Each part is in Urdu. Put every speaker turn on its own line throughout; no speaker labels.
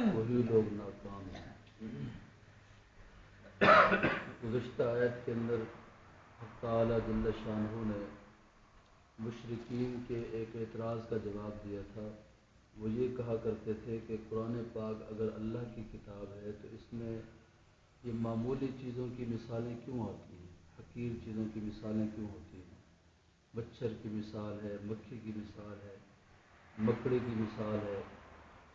وہی لوگ ناکام ہیں۔ گزشتہ آیت کے اندر حق تعالیٰ جل شانہ نے مشرکین کے ایک اعتراض کا جواب دیا تھا۔ وہ یہ کہا کرتے تھے کہ قرآن پاک اگر اللہ کی کتاب ہے تو اس میں یہ معمولی چیزوں کی مثالیں کیوں آتی ہیں، حقیر چیزوں کی مثالیں کیوں ہوتی ہیں؟ مچھر کی مثال ہے، مکھی کی مثال ہے، مکڑی کی مثال ہے۔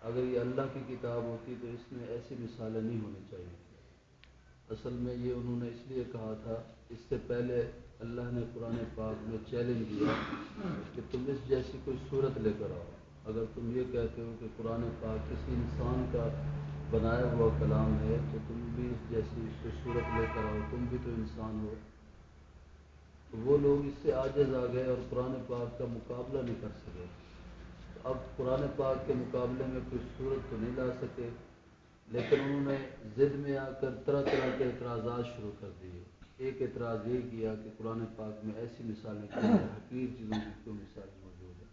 اگر یہ اللہ کی کتاب ہوتی تو اس میں ایسی مثالیں نہیں ہونی چاہیے تھی۔ اصل میں یہ انہوں نے اس لیے کہا تھا، اس سے پہلے اللہ نے قرآن پاک میں چیلنج دیا کہ تم اس جیسی کوئی صورت لے کر آؤ۔ اگر تم یہ کہتے ہو کہ قرآن پاک کسی انسان کا بنایا ہوا کلام ہے تو تم بھی اس جیسی کوئی صورت لے کر آؤ، تم بھی تو انسان ہو۔ تو وہ لوگ اس سے عاجز آ گئے اور قرآن پاک کا مقابلہ نہیں کر سکے۔ تو اب قرآن پاک کے مقابلے میں کوئی صورت تو نہیں لا سکے، لیکن انہوں نے ضد میں آ کر طرح طرح کے اعتراضات شروع کر دیے۔ ایک اعتراض یہ کیا کہ قرآن پاک میں ایسی مثالیں کیوں ہیں، حقیر چیزوں کی کیوں مثالیں موجود ہیں؟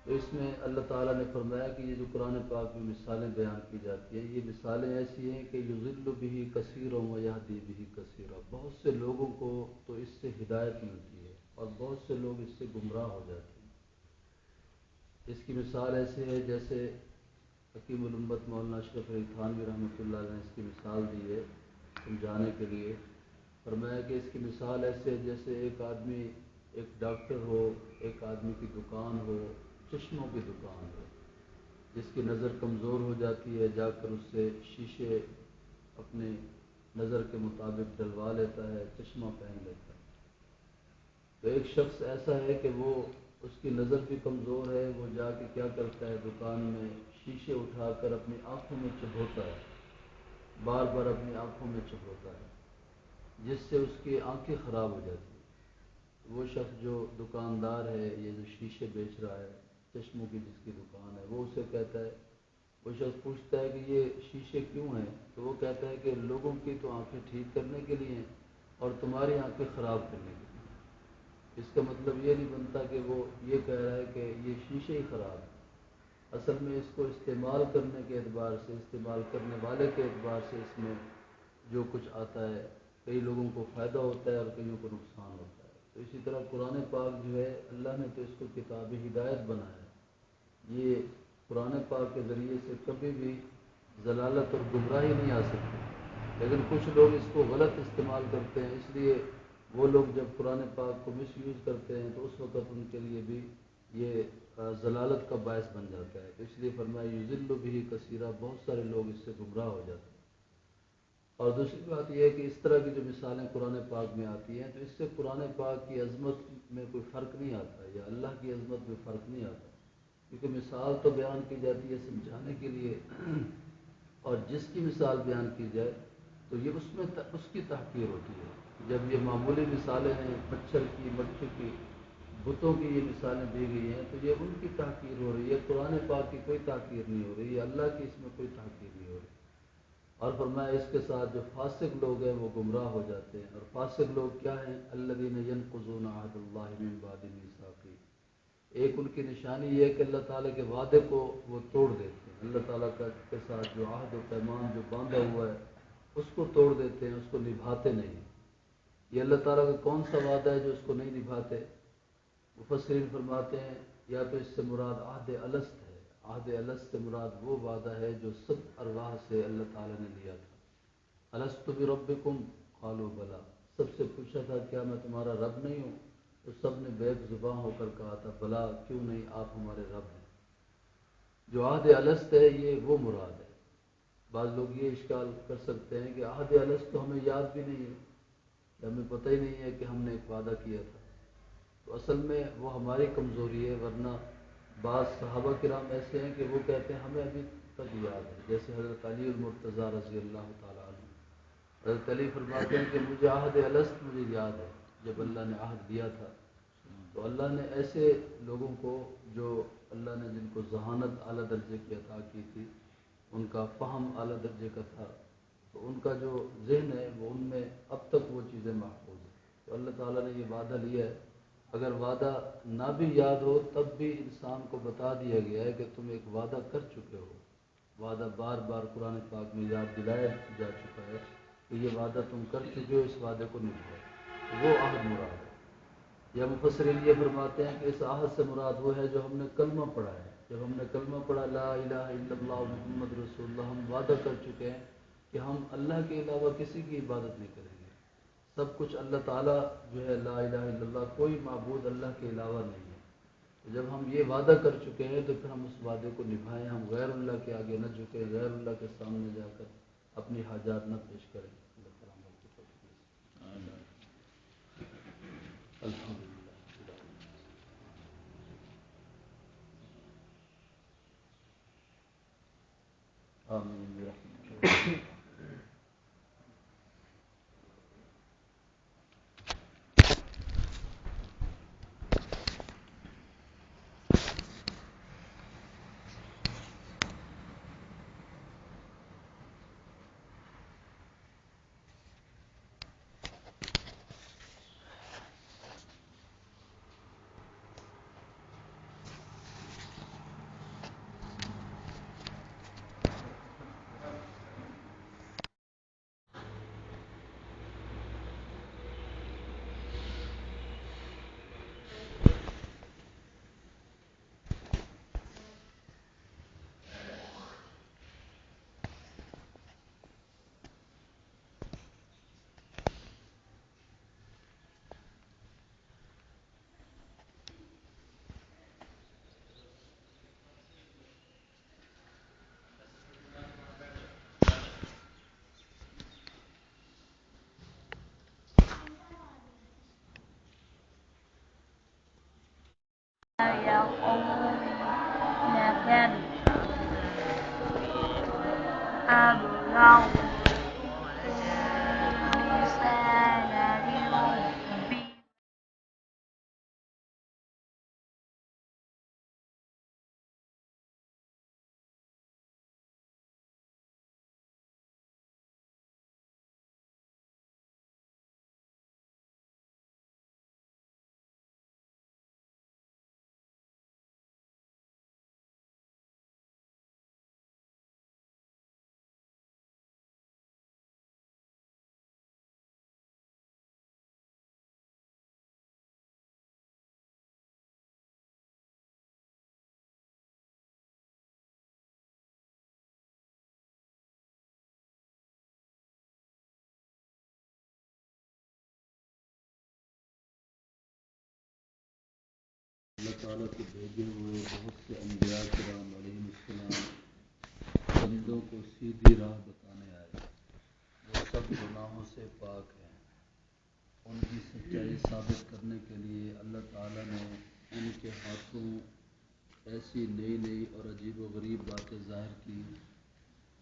تو اس میں اللہ تعالیٰ نے فرمایا کہ یہ جو قرآن پاک میں مثالیں بیان کی جاتی ہیں، یہ مثالیں ایسی ہیں کہ یضل بہ کثیرا ویہدی بہ کثیرا، بہت سے لوگوں کو تو اس سے ہدایت ملتی ہے اور بہت سے لوگ اس سے گمراہ ہو جاتے ہیں۔ اس کی مثال ایسے ہے جیسے حکیم الامت مولانا اشرف علی تھانوی رحمۃ اللہ علیہ نے اس کی مثال دی ہے سمجھانے کے لیے۔ فرمایا کہ اس کی مثال ایسے ہے جیسے ایک آدمی، ایک ڈاکٹر ہو، ایک آدمی کی دکان ہو، چشموں کی دکان ہو، جس کی نظر کمزور ہو جاتی ہے، جا کر اس سے شیشے اپنے نظر کے مطابق ڈلوا لیتا ہے، چشمہ پہن لیتا ہے۔ تو ایک شخص ایسا ہے کہ وہ اس کی نظر بھی کمزور ہے، وہ جا کے کیا کرتا ہے، دکان میں شیشے اٹھا کر اپنی آنکھوں میں چبھوتا ہے، بار بار اپنی آنکھوں میں چبھوتا ہے، جس سے اس کی آنکھیں خراب ہو جاتی ہیں۔ وہ شخص جو دکاندار ہے، یہ جو شیشے بیچ رہا ہے، چشموں کی جس کی دکان ہے، وہ اسے کہتا ہے، وہ شخص پوچھتا ہے کہ یہ شیشے کیوں ہیں؟ تو وہ کہتا ہے کہ لوگوں کی تو آنکھیں ٹھیک کرنے کے لیے ہیں اور تمہاری آنکھیں خراب کرنے کے لیے۔ اس کا مطلب یہ نہیں بنتا کہ وہ یہ کہہ رہا ہے کہ یہ شیشے ہی خراب ہیں۔ اصل میں اس کو استعمال کرنے کے اعتبار سے، استعمال کرنے والے کے اعتبار سے اس میں جو کچھ آتا ہے، کئی لوگوں کو فائدہ ہوتا ہے اور کئیوں کو نقصان ہوتا ہے۔ تو اسی طرح قرآن پاک جو ہے، اللہ نے تو اس کو کتاب ہدایت بنایا ہے۔ یہ قرآن پاک کے ذریعے سے کبھی بھی ضلالت اور گمراہی نہیں آ سکتی، لیکن کچھ لوگ اس کو غلط استعمال کرتے ہیں۔ اس لیے وہ لوگ جب قرآن پاک کو مس یوز کرتے ہیں تو اس وقت ان کے لیے بھی یہ ضلالت کا باعث بن جاتا ہے۔ تو اس لیے فرمایا یضل بہ کثیرا، بہت سارے لوگ اس سے گمراہ ہو جاتے ہیں۔ اور دوسری بات یہ ہے کہ اس طرح کی جو مثالیں قرآن پاک میں آتی ہیں تو اس سے قرآن پاک کی عظمت میں کوئی فرق نہیں آتا، یا اللہ کی عظمت میں فرق نہیں آتا، کیونکہ مثال تو بیان کی جاتی ہے سمجھانے کے لیے، اور جس کی مثال بیان کی جائے تو یہ اس کی تحقیر ہوتی ہے۔ جب یہ معمولی مثالیں ہیں، مچھر کی، مکھی کی، بتوں کی یہ مثالیں دی گئی ہیں تو یہ ان کی تحقیر ہو رہی ہے، قرآن پاک کی کوئی تحقیر نہیں ہو رہی، اللہ کی اس میں کوئی تحقیر نہیں ہو رہی۔ اور فرمایا اس کے ساتھ جو فاسق لوگ ہیں وہ گمراہ ہو جاتے ہیں۔ اور فاسق لوگ کیا ہیں؟ الذین ینقضون عہد اللہ من بعد میثاقہ، ایک ان کی نشانی یہ ہے کہ اللہ تعالیٰ کے وعدے کو وہ توڑ دیتے ہیں، اللہ تعالیٰ کے ساتھ جو عہد و پیمان جو باندھا ہوا ہے اس کو توڑ دیتے ہیں، اس کو نبھاتے نہیں۔ یہ اللہ تعالیٰ کا کون سا وعدہ ہے جو اس کو نہیں نبھاتے؟ مفسرین فرماتے ہیں یا تو اس سے مراد عہد الست ہے، عہد الست سے مراد وہ وعدہ ہے جو سب ارواح سے اللہ تعالیٰ نے لیا تھا۔ الست بربکم قالوا بلی، سب سے پوچھا تھا کیا میں تمہارا رب نہیں ہوں؟ تو سب نے بیک زباں ہو کر کہا تھا بلا، کیوں نہیں، آپ ہمارے رب ہیں۔ جو عہد الست ہے یہ وہ مراد ہے۔ بعض لوگ یہ اشکال کر سکتے ہیں کہ عہد الست تو ہمیں یاد بھی نہیں ہے، کہ ہمیں پتہ ہی نہیں ہے کہ ہم نے ایک وعدہ کیا تھا۔ تو اصل میں وہ ہماری کمزوری ہے، ورنہ بعض صحابہ کرام ایسے ہیں کہ وہ کہتے ہیں ہمیں ابھی تک یاد ہے، جیسے حضرت علی المرتضیٰ رضی اللہ تعالیٰ عنہ۔ حضرت علی فرماتے ہیں کہ مجھے عہد الست مجھے یاد ہے، جب اللہ نے عہد دیا تھا تو اللہ نے ایسے لوگوں کو جو اللہ نے جن کو ذہانت اعلیٰ درجے کی عطا کی تھی، ان کا فہم اعلیٰ درجے کا تھا، تو ان کا جو ذہن ہے وہ ان میں اب تک وہ چیزیں محفوظ ہیں۔ تو اللہ تعالیٰ نے یہ وعدہ لیا ہے، اگر وعدہ نہ بھی یاد ہو تب بھی انسان کو بتا دیا گیا ہے کہ تم ایک وعدہ کر چکے ہو، وعدہ بار بار قرآن پاک میں یاد دلایا جا چکا ہے کہ یہ وعدہ تم کر چکے ہو، اس وعدے کو نبھاؤ، وہ عہد مراد ہے۔ یا مفسرین یہ فرماتے ہیں کہ اس عہد سے مراد وہ ہے جو ہم نے کلمہ پڑھا ہے۔ جب ہم نے کلمہ پڑھا لا الہ الا اللہ محمد رسول اللہ، ہم وعدہ کر چکے ہیں کہ ہم اللہ کے علاوہ کسی کی عبادت نہیں کریں گے، سب کچھ اللہ تعالیٰ جو ہے، لا الہ الا اللہ، کوئی معبود اللہ کے علاوہ نہیں ہے۔ تو جب ہم یہ وعدہ کر چکے ہیں تو پھر ہم اس وعدے کو نبھائیں، ہم غیر اللہ کے آگے نہ جھکیں، غیر اللہ کے سامنے جا کر اپنی حاجات نہ پیش کریں۔ اللہ تعالیٰ ہم کو توفیق دے۔ الحمدللہ۔ آمین برحمتک۔
يا قوم لكم أبلغ رسالة ربي
اللہ تعالیٰ کے بھیجے ہوئے بہت سے انبیاء کرام علیہ السلام بندوں کو سیدھی راہ بتانے آئے۔ وہ سب گناہوں سے پاک ہیں۔ ان کی سچائی ثابت کرنے کے لیے اللہ تعالیٰ نے ان کے ہاتھوں ایسی نئی نئی اور عجیب و غریب باتیں ظاہر کی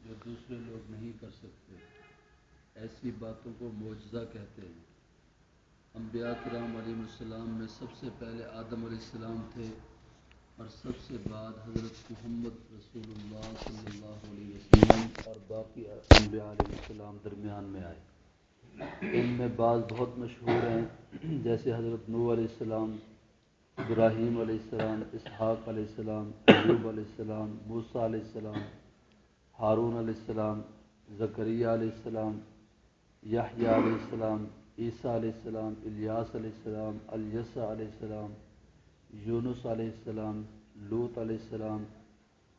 جو دوسرے لوگ نہیں کر سکتے۔ ایسی باتوں کو معجزہ کہتے ہیں۔ انبیاء کرام علیہ السلام میں سب سے پہلے آدم علیہ السلام تھے، اور سب سے بعد حضرت محمد رسول اللہ صلی اللہ علیہ وسلم اور باقی انبیاء علیہ السلام درمیان میں آئے۔ ان میں بعض بہت مشہور ہیں، جیسے حضرت نوح علیہ السلام، ابراہیم علیہ السلام، اسحاق علیہ السلام، ایوب علیہ السلام، موسیٰ علیہ السلام، ہارون علیہ السلام، زکریہ علیہ السلام، یحییٰ علیہ السلام، عیسیٰ علیہ السلام، الیاس علیہ السلام، الیسع علیہ السلام، یونس علیہ السلام، لوط علیہ السلام،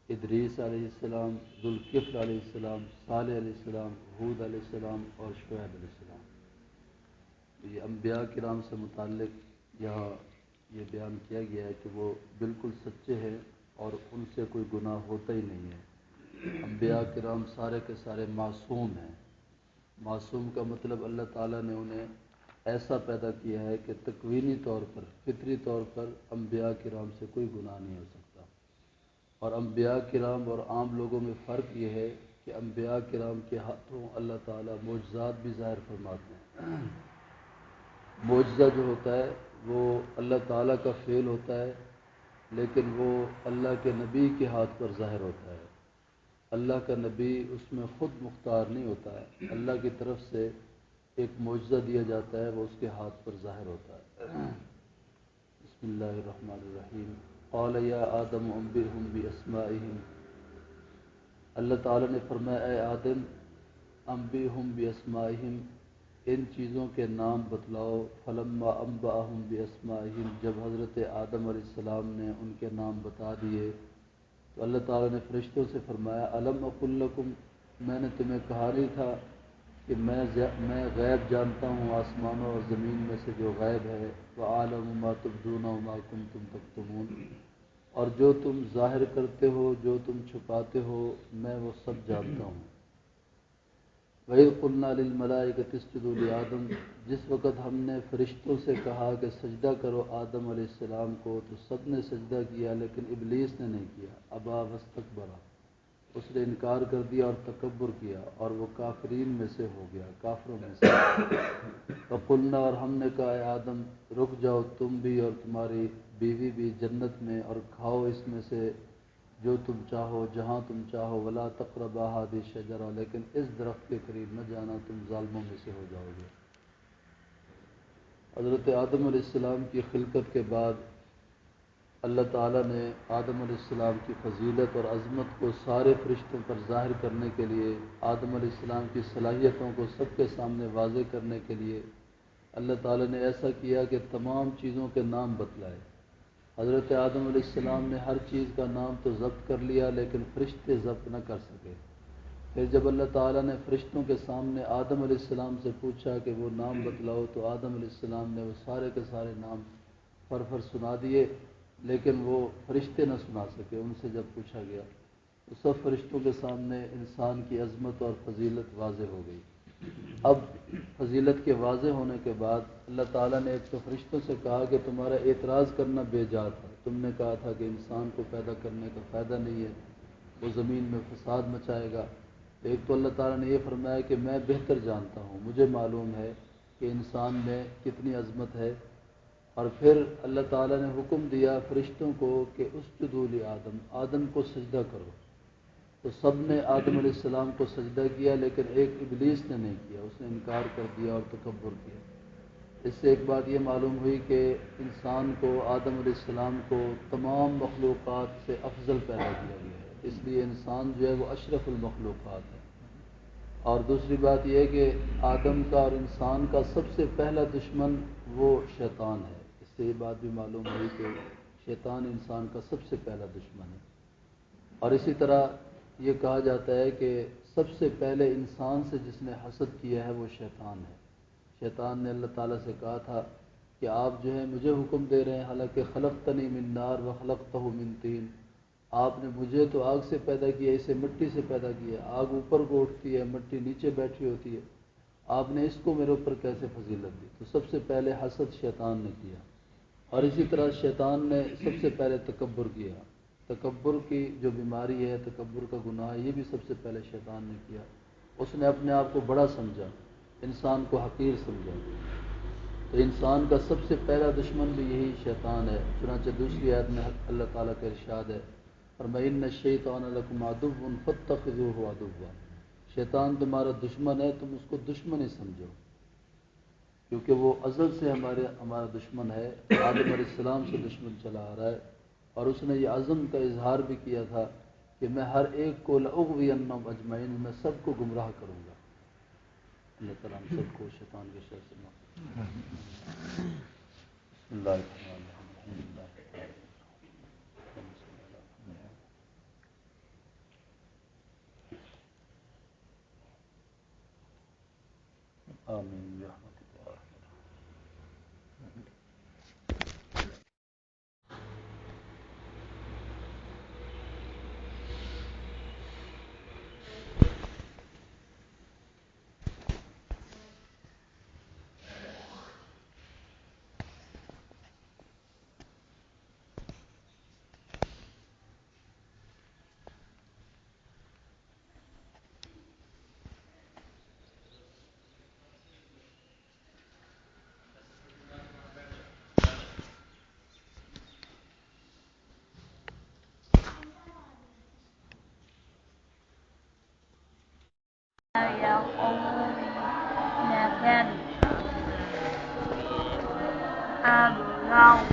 ادریس علیہ السلام، ذوالکفل علیہ السلام، صالح علیہ السلام، ہود علیہ السلام اور شعیب علیہ السلام۔ یہ انبیاء کرام سے متعلق یہاں یہ بیان کیا گیا ہے کہ وہ بالکل سچے ہیں اور ان سے کوئی گناہ ہوتا ہی نہیں ہے۔ انبیاء کرام سارے کے سارے معصوم ہیں۔ معصوم کا مطلب اللہ تعالیٰ نے انہیں ایسا پیدا کیا ہے کہ تکوینی طور پر، فطری طور پر انبیاء کرام سے کوئی گناہ نہیں ہو سکتا۔ اور انبیاء کرام اور عام لوگوں میں فرق یہ ہے کہ انبیاء کرام کے ہاتھوں اللہ تعالیٰ معجزات بھی ظاہر فرماتے ہیں۔ معجزہ جو ہوتا ہے وہ اللہ تعالیٰ کا فعل ہوتا ہے، لیکن وہ اللہ کے نبی کے ہاتھ پر ظاہر ہوتا ہے۔ اللہ کا نبی اس میں خود مختار نہیں ہوتا ہے، اللہ کی طرف سے ایک معجزہ دیا جاتا ہے، وہ اس کے ہاتھ پر ظاہر ہوتا ہے۔ بسم اللہ الرحمن الرحیم۔ قال یا آدم انبئہم باسمائہم، اللہ تعالیٰ نے فرمایا اے آدم انبئہم باسمائہم، ان چیزوں کے نام بتلاؤ۔ فلما انبأہم باسمائہم، جب حضرت آدم علیہ السلام نے ان کے نام بتا دیے تو اللہ تعالیٰ نے فرشتوں سے فرمایا الم اقل لکم، میں نے تمہیں کہا نہیں تھا کہ میں غیب جانتا ہوں، آسمانوں اور زمین میں سے جو غیب ہے، وَأَعْلَمُ مَا تُبْدُونَ وَمَا كُنتُمْ تَكْتُمُونَ، اور جو تم ظاہر کرتے ہو، جو تم چھپاتے ہو، میں وہ سب جانتا ہوں۔ وَإِذْ قُلْنَا لِلْمَلَائِكَةِ اسْجُدُوا لِآدَمَ، جس وقت ہم نے فرشتوں سے کہا کہ سجدہ کرو آدم علیہ السلام کو، تو سب نے سجدہ کیا لیکن ابلیس نے نہیں کیا۔ ابا واستکبر، اس نے انکار کر دیا اور تکبر کیا، اور وہ کافرین میں سے ہو گیا، کافروں میں سے۔ وَقُلْنَا، اور ہم نے کہا اے آدم رک جاؤ تم بھی اور تمہاری بیوی بھی جنت میں، اور کھاؤ اس میں سے جو تم چاہو جہاں تم چاہو، ولا تقربا هذه الشجرہ، لیکن اس درخت کے قریب نہ جانا، تم ظالموں میں سے ہو جاؤ گے۔ حضرت آدم علیہ السلام کی خلقت کے بعد اللہ تعالیٰ نے آدم علیہ السلام کی فضیلت اور عظمت کو سارے فرشتوں پر ظاہر کرنے کے لیے، آدم علیہ السلام کی صلاحیتوں کو سب کے سامنے واضح کرنے کے لیے اللہ تعالیٰ نے ایسا کیا کہ تمام چیزوں کے نام بتلائے۔ حضرت آدم علیہ السلام نے ہر چیز کا نام تو ضبط کر لیا لیکن فرشتے ضبط نہ کر سکے۔ پھر جب اللہ تعالیٰ نے فرشتوں کے سامنے آدم علیہ السلام سے پوچھا کہ وہ نام بتلاؤ، تو آدم علیہ السلام نے وہ سارے کے سارے نام فر سنا دیے، لیکن وہ فرشتے نہ سنا سکے۔ ان سے جب پوچھا گیا تو سب فرشتوں کے سامنے انسان کی عظمت اور فضیلت واضح ہو گئی۔ اب فضیلت کے واضح ہونے کے بعد اللہ تعالیٰ نے ایک تو فرشتوں سے کہا کہ تمہارا اعتراض کرنا بے جا تھا، تم نے کہا تھا کہ انسان کو پیدا کرنے کا فائدہ نہیں ہے، وہ زمین میں فساد مچائے گا۔ ایک تو اللہ تعالیٰ نے یہ فرمایا کہ میں بہتر جانتا ہوں، مجھے معلوم ہے کہ انسان میں کتنی عظمت ہے، اور پھر اللہ تعالیٰ نے حکم دیا فرشتوں کو کہ اسجدوا لآدم، آدم کو سجدہ کرو، تو سب نے آدم علیہ السلام کو سجدہ کیا لیکن ایک ابلیس نے نہیں کیا، اس نے انکار کر دیا اور تکبر کیا۔ اس سے ایک بات یہ معلوم ہوئی کہ انسان کو، آدم علیہ السلام کو تمام مخلوقات سے افضل پیدا کیا گیا ہے، اس لیے انسان جو ہے وہ اشرف المخلوقات ہے۔ اور دوسری بات یہ ہے کہ آدم کا اور انسان کا سب سے پہلا دشمن وہ شیطان ہے، اس سے یہ بات بھی معلوم ہوئی کہ شیطان انسان کا سب سے پہلا دشمن ہے۔ اور اسی طرح یہ کہا جاتا ہے کہ سب سے پہلے انسان سے جس نے حسد کیا ہے وہ شیطان ہے۔ شیطان نے اللہ تعالیٰ سے کہا تھا کہ آپ جو ہے مجھے حکم دے رہے ہیں، حالانکہ خلقتنی من نار وخلقتہ من طین، آپ نے مجھے تو آگ سے پیدا کیا، اسے مٹی سے پیدا کیا، آگ اوپر کو اٹھتی ہے، مٹی نیچے بیٹھی ہوتی ہے، آپ نے اس کو میرے اوپر کیسے فضیلت دی؟ تو سب سے پہلے حسد شیطان نے کیا۔ اور اسی طرح شیطان نے سب سے پہلے تکبر کیا، تکبر کی جو بیماری ہے، تکبر کا گناہ، یہ بھی سب سے پہلے شیطان نے کیا۔ اس نے اپنے آپ کو بڑا سمجھا، انسان کو حقیر سمجھا، تو انسان کا سب سے پہلا دشمن بھی یہی شیطان ہے۔ چنانچہ دوسری آیت میں اللہ تعالیٰ کا ارشاد ہے، فرمایا ان الشیطان لکم عدو فاتخذوہ عدوا، شیطان تمہارا دشمن ہے، تم اس کو دشمن ہی سمجھو، کیونکہ وہ ازل سے ہمارا دشمن ہے، آدم علیہ السلام سے دشمن چلا آ رہا ہے، اور اس نے یہ عزم کا اظہار بھی کیا تھا کہ میں ہر ایک کو لأغوینہم اجمعین، میں سب کو گمراہ کروں گا۔ اللہ تعالیٰ ہم سب کو شیطان کے شر سے بسم اللہ الرحمن الرحیم، آمین برحمتک یا ارحم الراحمین۔
يا قوم لكن أبلغ